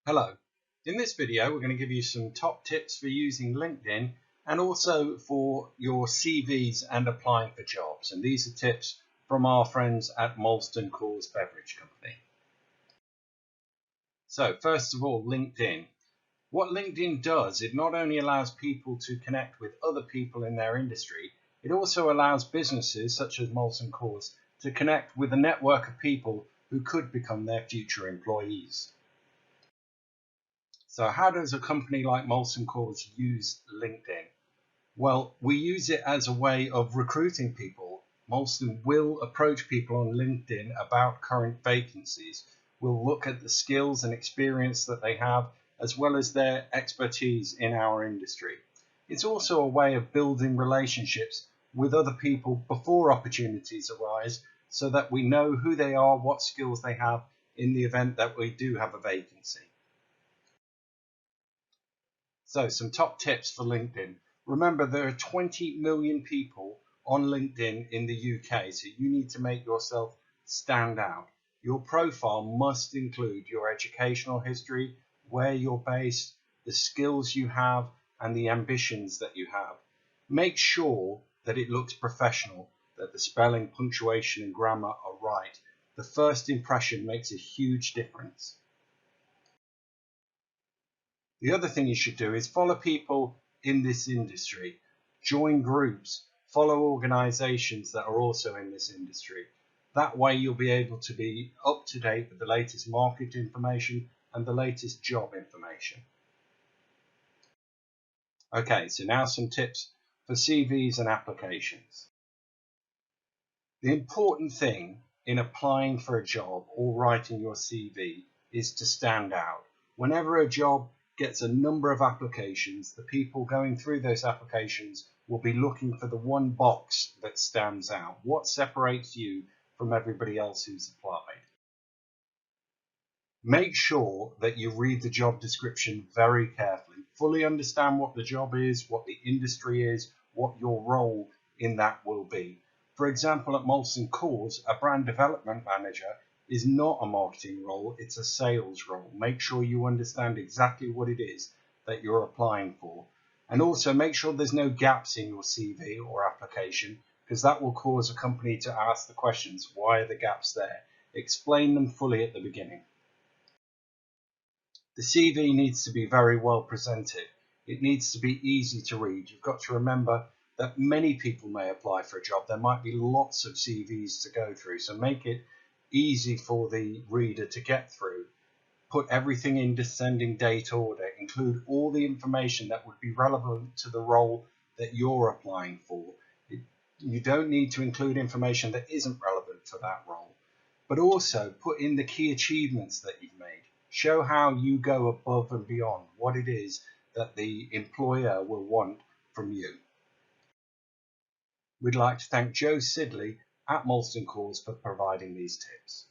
Hello. In this video, we're going to give you some top tips for using LinkedIn and also for your CVs and applying for jobs. And these are tips from our friends at Molson Coors Beverage Company. So first of all, LinkedIn. What LinkedIn does, it not only allows people to connect with other people in their industry, it also allows businesses such as Molson Coors to connect with a network of people who could become their future employees. So how does a company like Molson Coors use LinkedIn? Well, we use it as a way of recruiting people. Molson will approach people on LinkedIn about current vacancies. We'll look at the skills and experience that they have, as well as their expertise in our industry. It's also a way of building relationships with other people before opportunities arise, so that we know who they are, what skills they have in the event that we do have a vacancy. So some top tips for LinkedIn. Remember, there are 20 million people on LinkedIn in the UK, so you need to make yourself stand out. Your profile must include your educational history, where you're based, the skills you have, and the ambitions that you have. Make sure that it looks professional, that the spelling, punctuation, and grammar are right. The first impression makes a huge difference. The other thing you should do is follow people in this industry, join groups, follow organizations that are also in this industry. That way you'll be able to be up to date with the latest market information and the latest job information. Okay, so now some tips for CVs and applications. The important thing in applying for a job or writing your CV is to stand out. Whenever a job gets a number of applications, the people going through those applications will be looking for the one box that stands out. What separates you from everybody else who's applied? Make sure that you read the job description very carefully. Fully understand what the job is, what the industry is, what your role in that will be. For example, at Molson Coors, a brand development manager is not a marketing role, it's a sales role. Make sure you understand exactly what it is that you're applying for. And also make sure there's no gaps in your CV or application, because that will cause a company to ask the questions, why are the gaps there? Explain them fully at the beginning. The CV needs to be very well presented. It needs to be easy to read. You've got to remember that many people may apply for a job. There might be lots of CVs to go through, so make it easy for the reader to get through. Put everything in descending date order. Include all the information that would be relevant to the role that you're applying for. You don't need to include information that isn't relevant for that role. But also put in the key achievements that you've made. Show how you go above and beyond what it is that the employer will want from you. We'd like to thank Joe Sidley at Molson Coors for providing these tips.